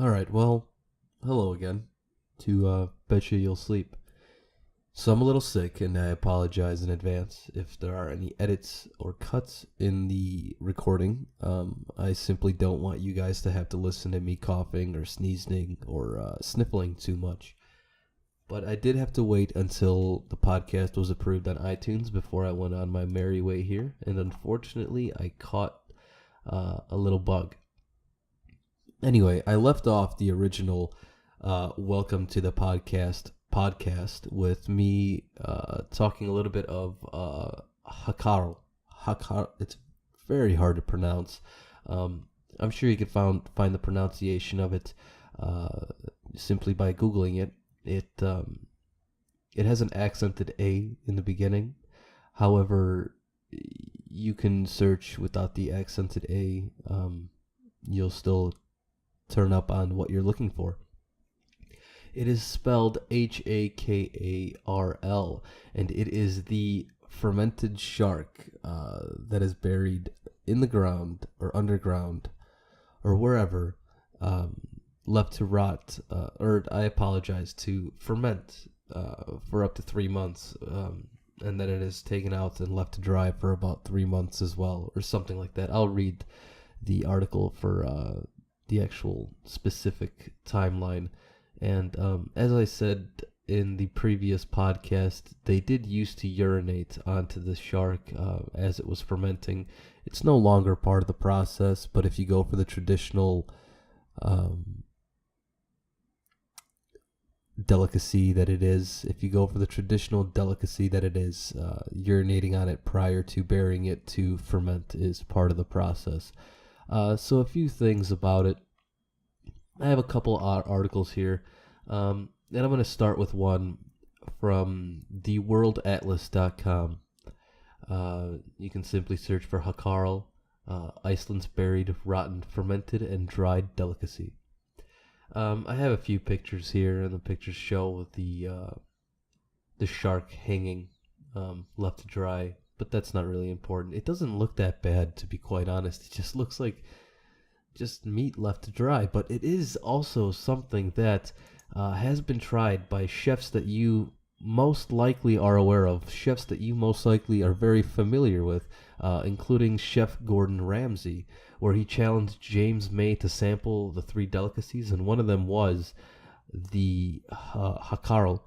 All right, well, hello again to Betcha You'll Sleep. So I'm a little sick, and I apologize in advance if there are any edits or cuts in the recording. I simply don't want you guys to have to listen to me coughing or sneezing or sniffling too much. But I did have to wait until the podcast was approved on iTunes before I went on my merry way here, and unfortunately, I caught a little bug. Anyway, I left off the original welcome to the podcast with me talking a little bit of Hákarl. Hákarl. It's very hard to pronounce. I'm sure you can find the pronunciation of it simply by googling it. It has an accented A in the beginning. However, you can search without the accented A. You'll still turn up on what you're looking for. It is spelled Hakarl, and it is the fermented shark that is buried in the ground or underground or wherever, left to rot, to ferment for up to 3 months, and then it is taken out and left to dry for about 3 months as well, or something like that. I'll read the article for the actual specific timeline. And as I said in the previous podcast, they did used to urinate onto the shark as it was fermenting. It's no longer part of the process, but if you go for the traditional delicacy that it is, urinating on it prior to burying it to ferment is part of the process. So a few things about it. I have a couple articles here, and I'm going to start with one from theworldatlas.com. You can simply search for Hákarl, Iceland's buried, rotten, fermented, and dried delicacy. I have a few pictures here, and the pictures show the shark hanging, left to dry, but that's not really important. It doesn't look that bad, to be quite honest. It just looks like just meat left to dry, but it is also something that has been tried by chefs that you most likely are aware of, chefs that you most likely are very familiar with, including Chef Gordon Ramsay, where he challenged James May to sample the 3 delicacies, and one of them was the Hákarl.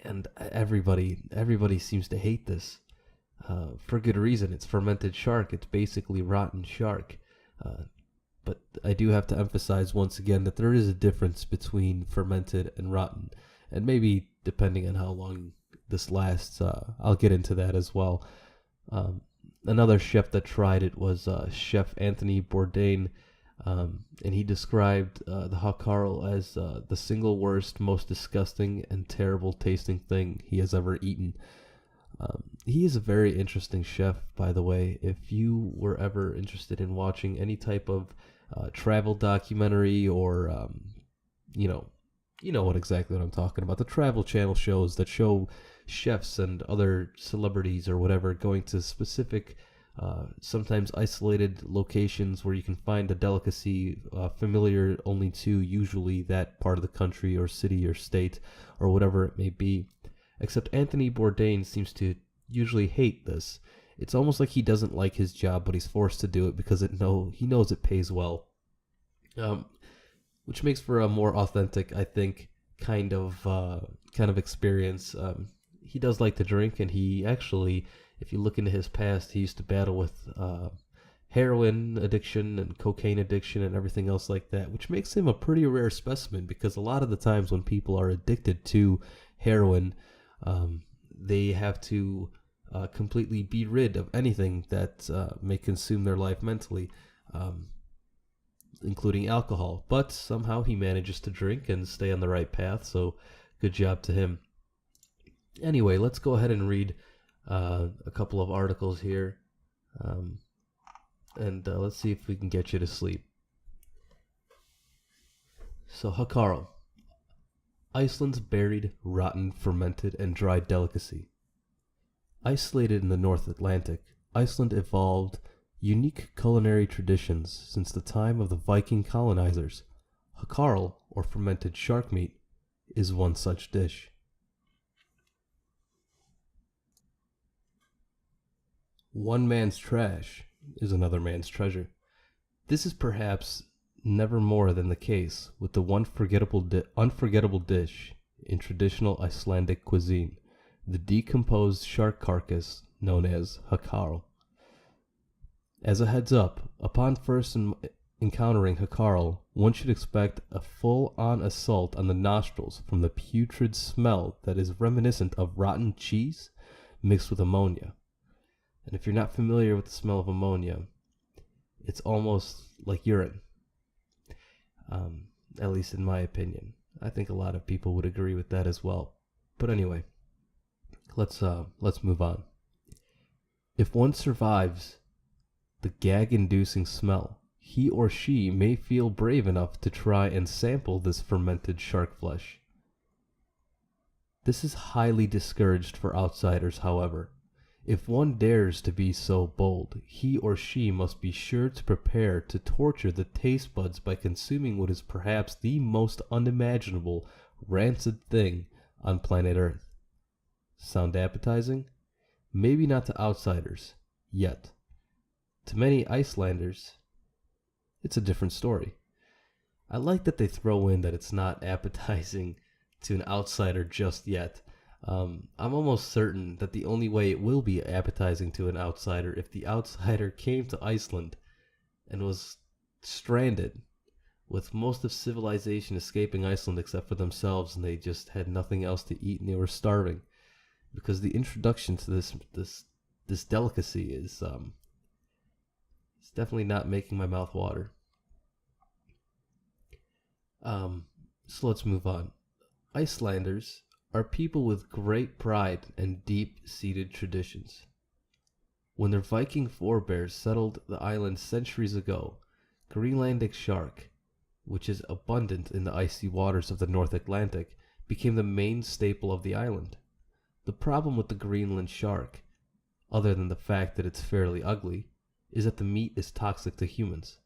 And everybody seems to hate this. For good reason. It's fermented shark. It's basically rotten shark. But I do have to emphasize once again that there is a difference between fermented and rotten. And maybe depending on how long this lasts, I'll get into that as well. Another chef that tried it was Chef Anthony Bourdain. And he described the Hákarl as the single worst, most disgusting, and terrible tasting thing he has ever eaten. He is a very interesting chef, by the way. If you were ever interested in watching any type of travel documentary or, you know what I'm talking about. The Travel Channel shows that show chefs and other celebrities or whatever going to specific, sometimes isolated locations where you can find a delicacy familiar only to usually that part of the country or city or state or whatever it may be. Except Anthony Bourdain seems to usually hate this. It's almost like he doesn't like his job, but he's forced to do it because he knows it pays well. Which makes for a more authentic, I think, kind of experience. He does like to drink, and he actually, if you look into his past, he used to battle with heroin addiction and cocaine addiction and everything else like that, which makes him a pretty rare specimen because a lot of the times when people are addicted to heroin, they have to completely be rid of anything that may consume their life mentally, including alcohol. But somehow he manages to drink and stay on the right path, so good job to him. Anyway, let's go ahead and read a couple of articles here, and let's see if we can get you to sleep. So, Hákarl, Iceland's buried, rotten, fermented, and dried delicacy. Isolated in the North Atlantic, Iceland evolved Unique culinary traditions since the time of the Viking colonizers. Hákarl, or fermented shark meat, is one such dish. One man's trash is another man's treasure. This is perhaps never more than the case with the one unforgettable dish in traditional Icelandic cuisine, the decomposed shark carcass known as Hákarl. As a heads up, upon first encountering Hákarl, one should expect a full-on assault on the nostrils from the putrid smell that is reminiscent of rotten cheese mixed with ammonia. And if you're not familiar with the smell of ammonia, it's almost like urine. At least in my opinion. I think a lot of people would agree with that as well. But anyway, let's move on. If one survives the gag-inducing smell, he or she may feel brave enough to try and sample this fermented shark flesh. This is highly discouraged for outsiders, however. If one dares to be so bold, he or she must be sure to prepare to torture the taste buds by consuming what is perhaps the most unimaginable, rancid thing on planet Earth. Sound appetizing? Maybe not to outsiders, yet. To many Icelanders, it's a different story. I like that they throw in that it's not appetizing to an outsider just yet. I'm almost certain that the only way it will be appetizing to an outsider if the outsider came to Iceland and was stranded with most of civilization escaping Iceland except for themselves, and they just had nothing else to eat and they were starving. Because the introduction to this delicacy is it's definitely not making my mouth water. So let's move on. Icelanders are people with great pride and deep-seated traditions. When their Viking forebears settled the island centuries ago, Greenland shark, which is abundant in the icy waters of the North Atlantic, became the main staple of the island. The problem with the Greenland shark, other than the fact that it's fairly ugly, is that the meat is toxic to humans.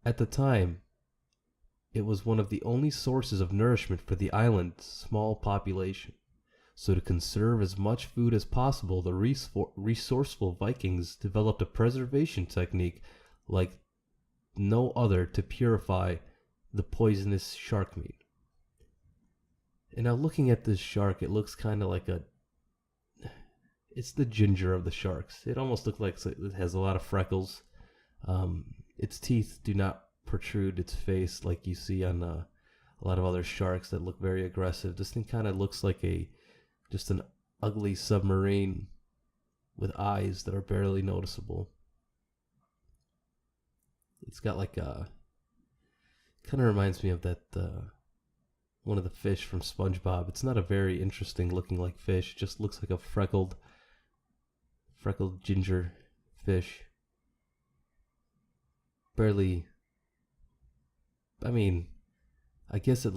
At the time, it was one of the only sources of nourishment for the island's small population. So to conserve as much food as possible, the resourceful Vikings developed a preservation technique like no other to purify the poisonous shark meat. And now looking at this shark, it looks kind of like it's the ginger of the sharks. It almost looks like it has a lot of freckles. Its teeth do not protrude its face like you see on a lot of other sharks that look very aggressive. This thing kind of looks like just an ugly submarine with eyes that are barely noticeable. It's got like kind of reminds me of that one of the fish from SpongeBob. It's not a very interesting looking like fish. It just looks like a freckled ginger fish. Barely. I mean, I guess it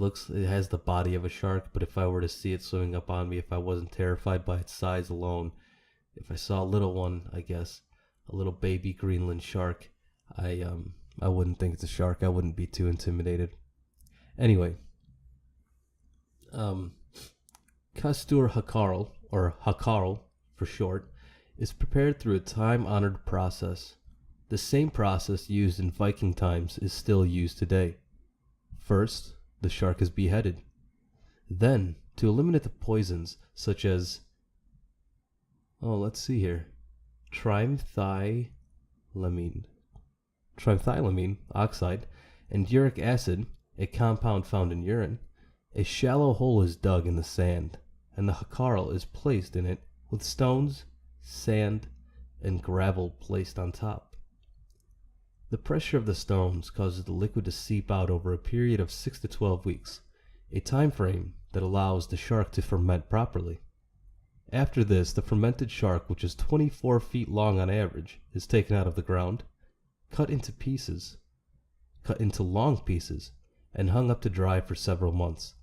has the body of a shark, but if I were to see it swimming up on me, if I wasn't terrified by its size alone, if I saw a little one, I guess, a little baby Greenland shark, I wouldn't think it's a shark. I wouldn't be too intimidated. Anyway, Kæstur Hákarl, or Hákarl for short, is prepared through a time-honored process. The same process used in Viking times is still used today. First, the shark is beheaded. Then, to eliminate the poisons such as, let's see here, trimethylamine oxide, and uric acid, a compound found in urine, a shallow hole is dug in the sand, and the Hákarl is placed in it with stones, sand, and gravel placed on top. The pressure of the stones causes the liquid to seep out over a period of 6 to 12 weeks, a time frame that allows the shark to ferment properly. After this, the fermented shark, which is 24 feet long on average, is taken out of the ground, cut into long pieces, and hung up to dry for several months.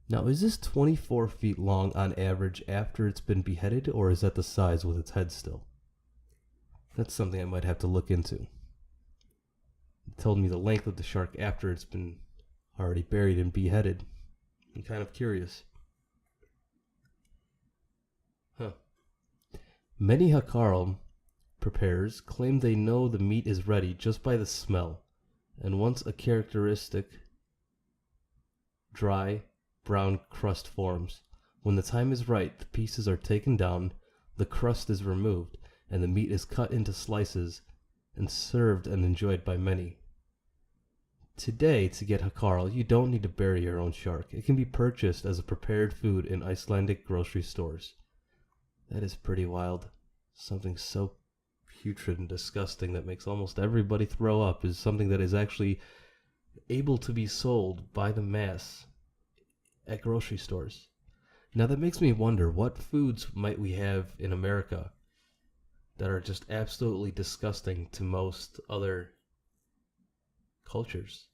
Now, is this 24 feet long on average after it's been beheaded, or is that the size with its head still? That's something I might have to look into. It told me the length of the shark after it's been already buried and beheaded. I'm kind of curious. Many Hákarl preparers claim they know the meat is ready just by the smell, and once a characteristic dry, brown crust forms, when the time is right, the pieces are taken down, the crust is removed, and the meat is cut into slices and served and enjoyed by many. Today, to get Hákarl, you don't need to bury your own shark. It can be purchased as a prepared food in Icelandic grocery stores. That is pretty wild. Something so putrid and disgusting that makes almost everybody throw up is something that is actually able to be sold by the mass at grocery stores. Now that makes me wonder, what foods might we have in America that are just absolutely disgusting to most other cultures?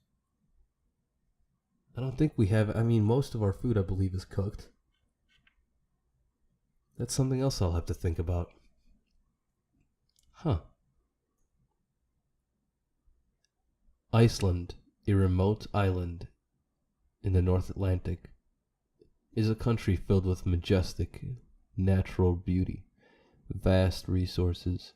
I don't think we have. I mean, most of our food, I believe, is cooked. That's something else I'll have to think about. Iceland, a remote island in the North Atlantic, is a country filled with majestic natural beauty, vast resources,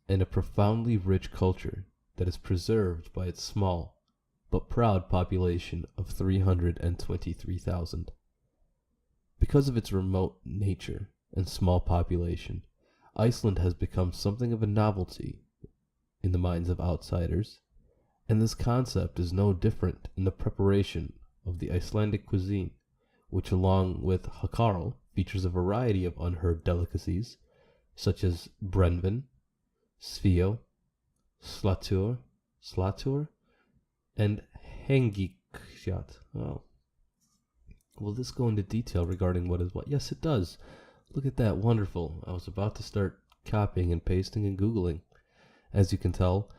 and a profoundly rich culture that is preserved by its small but proud population of 323,000. Because of its remote nature and small population, Iceland has become something of a novelty in the minds of outsiders, and this concept is no different in the preparation of the Icelandic cuisine, which along with Hákarl features a variety of unheard delicacies, such as brennivin, svio, slatur, and hengikjat. Oh. Will this go into detail regarding what is what? Yes, it does. Look at that, wonderful. I was about to start copying and pasting and Googling. As you can tell,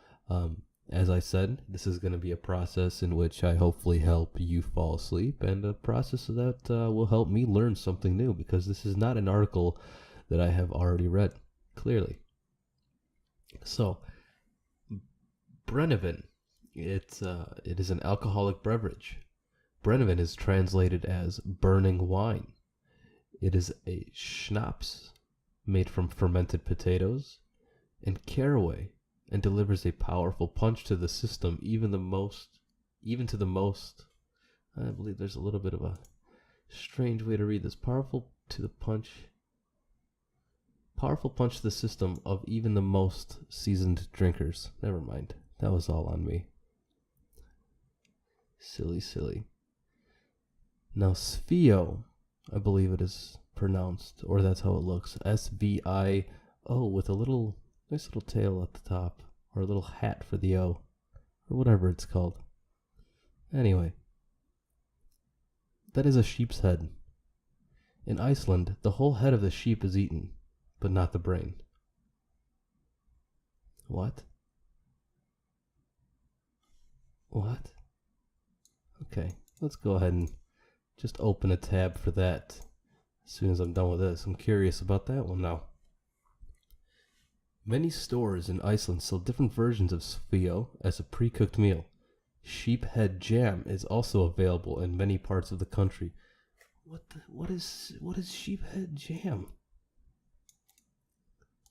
as I said, this is going to be a process in which I hopefully help you fall asleep, and a process that will help me learn something new, because this is not an article that I have already read, clearly. So, brennivin, it is an alcoholic beverage. Brennivin is translated as burning wine. It is a schnapps made from fermented potatoes and caraway, and delivers a powerful punch to the system, even to the most. I believe there's a little bit of a strange way to read this. Powerful punch to the system of even the most seasoned drinkers. Never mind. That was all on me. Silly. Now, svio, I believe it is pronounced, or that's how it looks. S-V-I-O, with a nice little tail at the top, or a little hat for the O, or whatever it's called. Anyway, that is a sheep's head. In Iceland, the whole head of the sheep is eaten, but not the brain. What? Okay, let's go ahead and just open a tab for that as soon as I'm done with this. I'm curious about that one now. Many stores in Iceland sell different versions of svio as a pre-cooked meal. Sheep head jam is also available in many parts of the country. What is sheep head jam?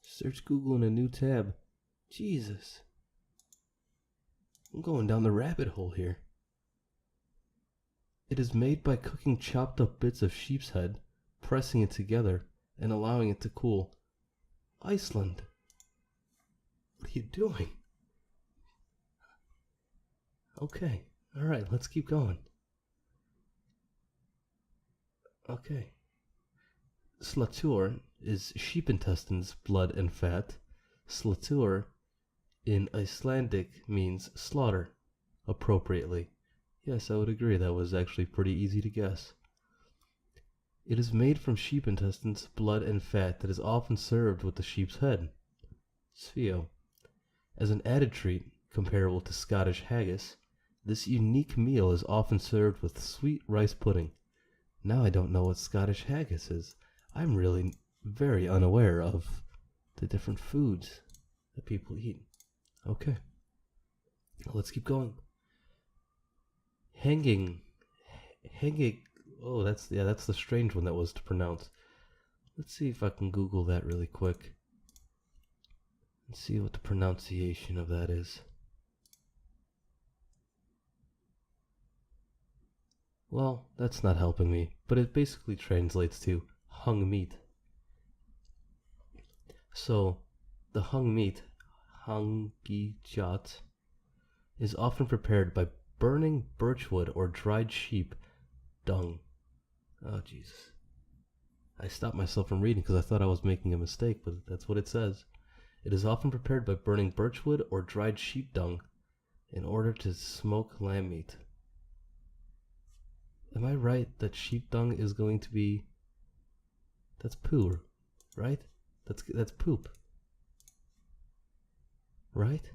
Search Google in a new tab. Jesus. I'm going down the rabbit hole here. It is made by cooking chopped up bits of sheep's head, pressing it together, and allowing it to cool. Iceland. What are you doing? Okay. Alright, let's keep going. Okay. Slatur is sheep intestines, blood, and fat. Slatur in Icelandic means slaughter, appropriately. Yes, I would agree, that was actually pretty easy to guess. It is made from sheep intestines, blood, and fat that is often served with the sheep's head. Svio. As an added treat, comparable to Scottish haggis, this unique meal is often served with sweet rice pudding. Now I don't know what Scottish haggis is. I'm really very unaware of the different foods that people eat. Okay. Let's keep going. Hanging. Oh, that's the strange one that was to pronounce. Let's see if I can Google that really quick. And see what the pronunciation of that is. Well, that's not helping me, but it basically translates to hung meat. So, the hung meat, hangijat, is often prepared by burning birchwood or dried sheep dung. Oh, Jesus. I stopped myself from reading because I thought I was making a mistake, but that's what it says. It is often prepared by burning birchwood or dried sheep dung in order to smoke lamb meat. Am I right that sheep dung is going to be... That's poo, right? That's poop. Right?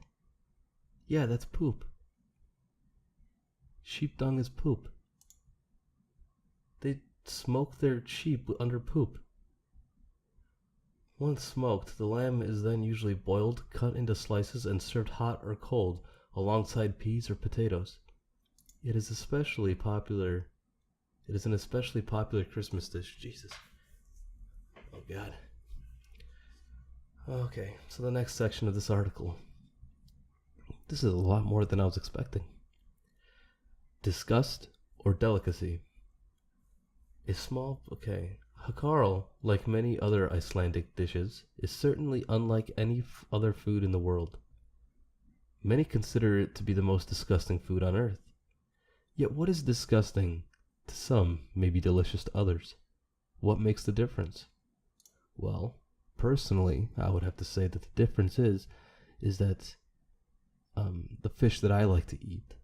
Yeah, that's poop. Sheep dung is poop. They smoke their sheep under poop. Once smoked, the lamb is then usually boiled, cut into slices, and served hot or cold alongside peas or potatoes. It is an especially popular Christmas dish. Jesus. Oh, God. Okay, so the next section of this article. This is a lot more than I was expecting. Disgust or delicacy. Hákarl, like many other Icelandic dishes, is certainly unlike any other food in the world. Many consider it to be the most disgusting food on earth. Yet what is disgusting to some may be delicious to others. What makes the difference? Well, personally, I would have to say that the difference is that the fish that I like to eat,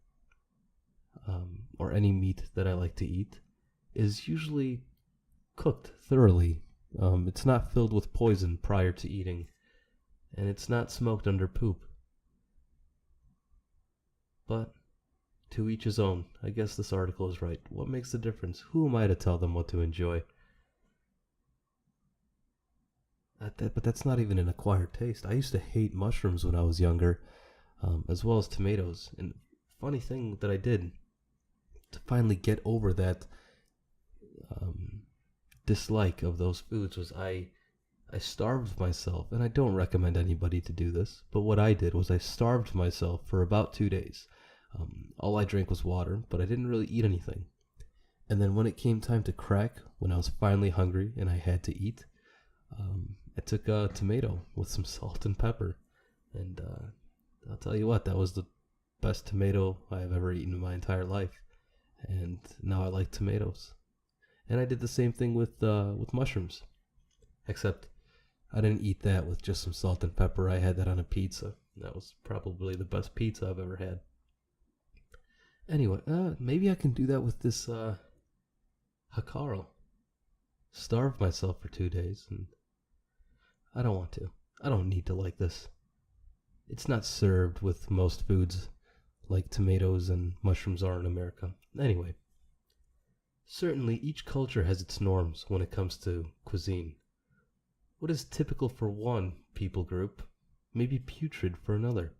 or any meat that I like to eat, is usually cooked thoroughly. It's not filled with poison prior to eating, and it's not smoked under poop. But to each his own. I guess this article is right. What makes the difference? Who am I to tell them what to enjoy? But that's not even an acquired taste. I used to hate mushrooms when I was younger, as well as tomatoes. And funny thing that I did to finally get over that dislike of those foods was I starved myself. And I don't recommend anybody to do this, but what I did was I starved myself for about 2 days. All I drank was water, but I didn't really eat anything. And then when it came time to crack, when I was finally hungry and I had to eat, I took a tomato with some salt and pepper, and I'll tell you what, that was the best tomato I have ever eaten in my entire life, and now I like tomatoes. And I did the same thing with mushrooms, except I didn't eat that with just some salt and pepper. I had that on a pizza. That was probably the best pizza I've ever had. Anyway, maybe I can do that with this Hákarl. Starve myself for 2 days, and I don't want to. I don't need to like this. It's not served with most foods like tomatoes and mushrooms are in America. Anyway, certainly each culture has its norms when it comes to cuisine. What is typical for one people group may be putrid for another.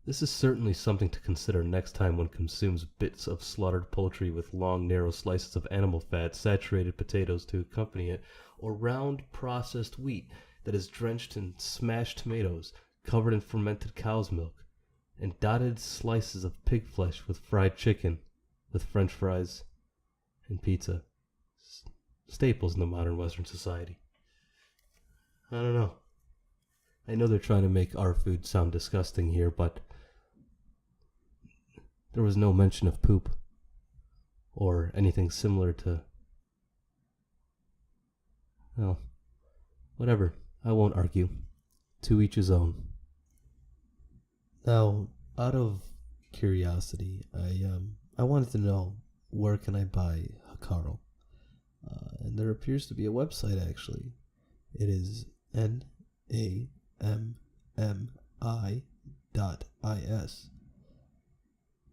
This is certainly something to consider next time one consumes bits of slaughtered poultry with long, narrow slices of animal fat, saturated potatoes to accompany it, or round, processed wheat that is drenched in smashed tomatoes, covered in fermented cow's milk, and dotted slices of pig flesh with fried chicken, with French fries and pizza. Staples in the modern Western society. I don't know. I know they're trying to make our food sound disgusting here, but there was no mention of poop or anything similar to... Well, whatever. I won't argue. To each his own. Now, out of curiosity, I wanted to know, where can I buy Hákarl? And there appears to be a website, actually. It is NAMMI.is.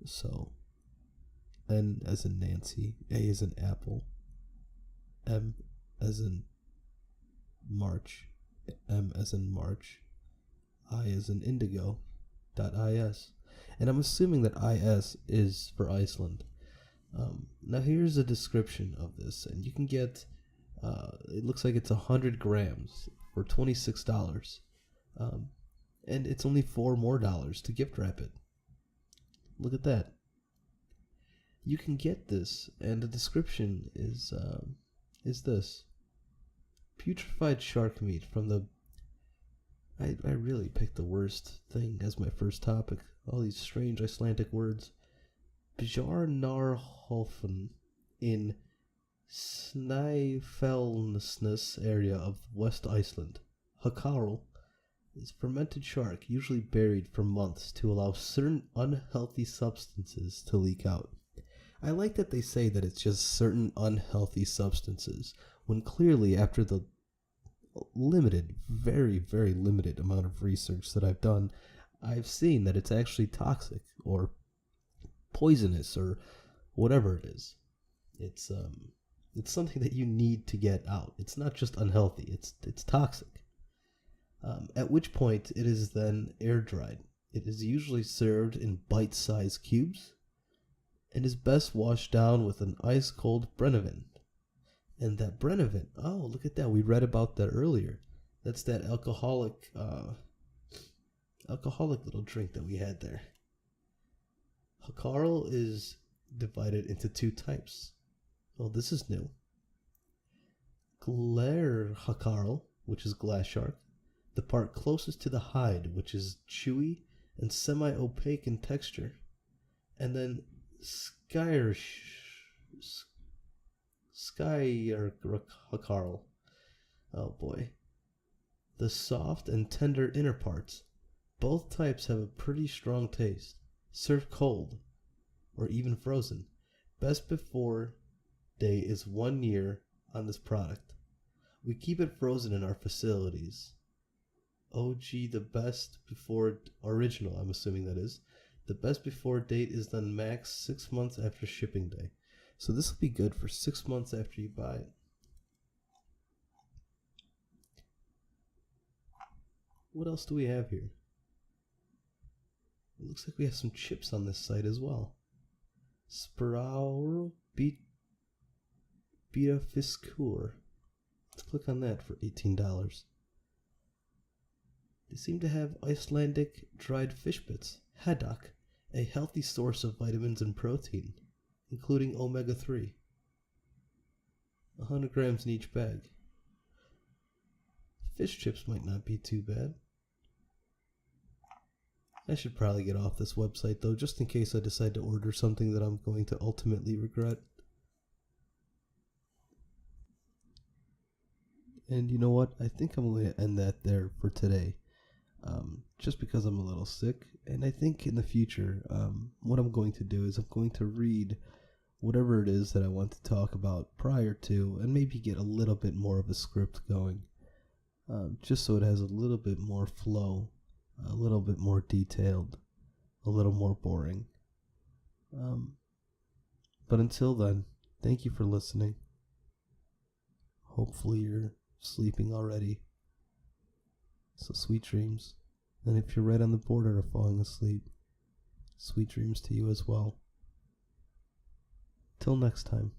So, N as in Nancy, A as in Apple, M as in March, M as in March, I as in indigo, .is. And I'm assuming that IS is for Iceland. Now here's a description of this, and you can get, it looks like it's 100 grams for $26. And it's only $4 more to gift wrap it. Look at that. You can get this, and the description is this: putrefied shark meat from the. I really picked the worst thing as my first topic. All these strange Icelandic words. Bjarnarholfen in Snæfellsnes area of West Iceland. Hákarl is fermented shark, usually buried for months to allow certain unhealthy substances to leak out. I like that they say that it's just certain unhealthy substances, when clearly after the limited, very, very limited amount of research that I've done, I've seen that it's actually toxic or poisonous or whatever it is. It's something that you need to get out. It's not just unhealthy, it's toxic. At which point it is then air dried. It is usually served in bite-sized cubes and is best washed down with an ice-cold Brennivin. And that Brennivin, oh, look at that. We read about that earlier. That's that alcoholic little drink that we had there. Hákarl is divided into two types. Oh, this is new. Hákarl, which is glass shark, the part closest to the hide, which is chewy and semi-opaque in texture. And then Hákarl. Oh boy. The soft and tender inner parts. Both types have a pretty strong taste. Served cold, or even frozen. Best before day is 1 year on this product. We keep it frozen in our facilities. OG, the best before original, I'm assuming that is. The best before date is then max 6 months after shipping day. So this will be good for 6 months after you buy it. What else do we have here? It looks like we have some chips on this site as well. Sprour Beta Fiskur. Let's click on that for $18. They seem to have Icelandic dried fish bits, haddock, a healthy source of vitamins and protein, including omega-3. 100 grams in each bag. Fish chips might not be too bad. I should probably get off this website though, just in case I decide to order something that I'm going to ultimately regret. And you know what? I think I'm going to end that there for today. Just because I'm a little sick. And I think in the future, what I'm going to do is I'm going to read whatever it is that I want to talk about prior to, and maybe get a little bit more of a script going. Just so it has a little bit more flow, a little bit more detailed, a little more boring. But until then, thank you for listening. Hopefully you're sleeping already. So sweet dreams. And if you're right on the border of falling asleep, sweet dreams to you as well. Till next time.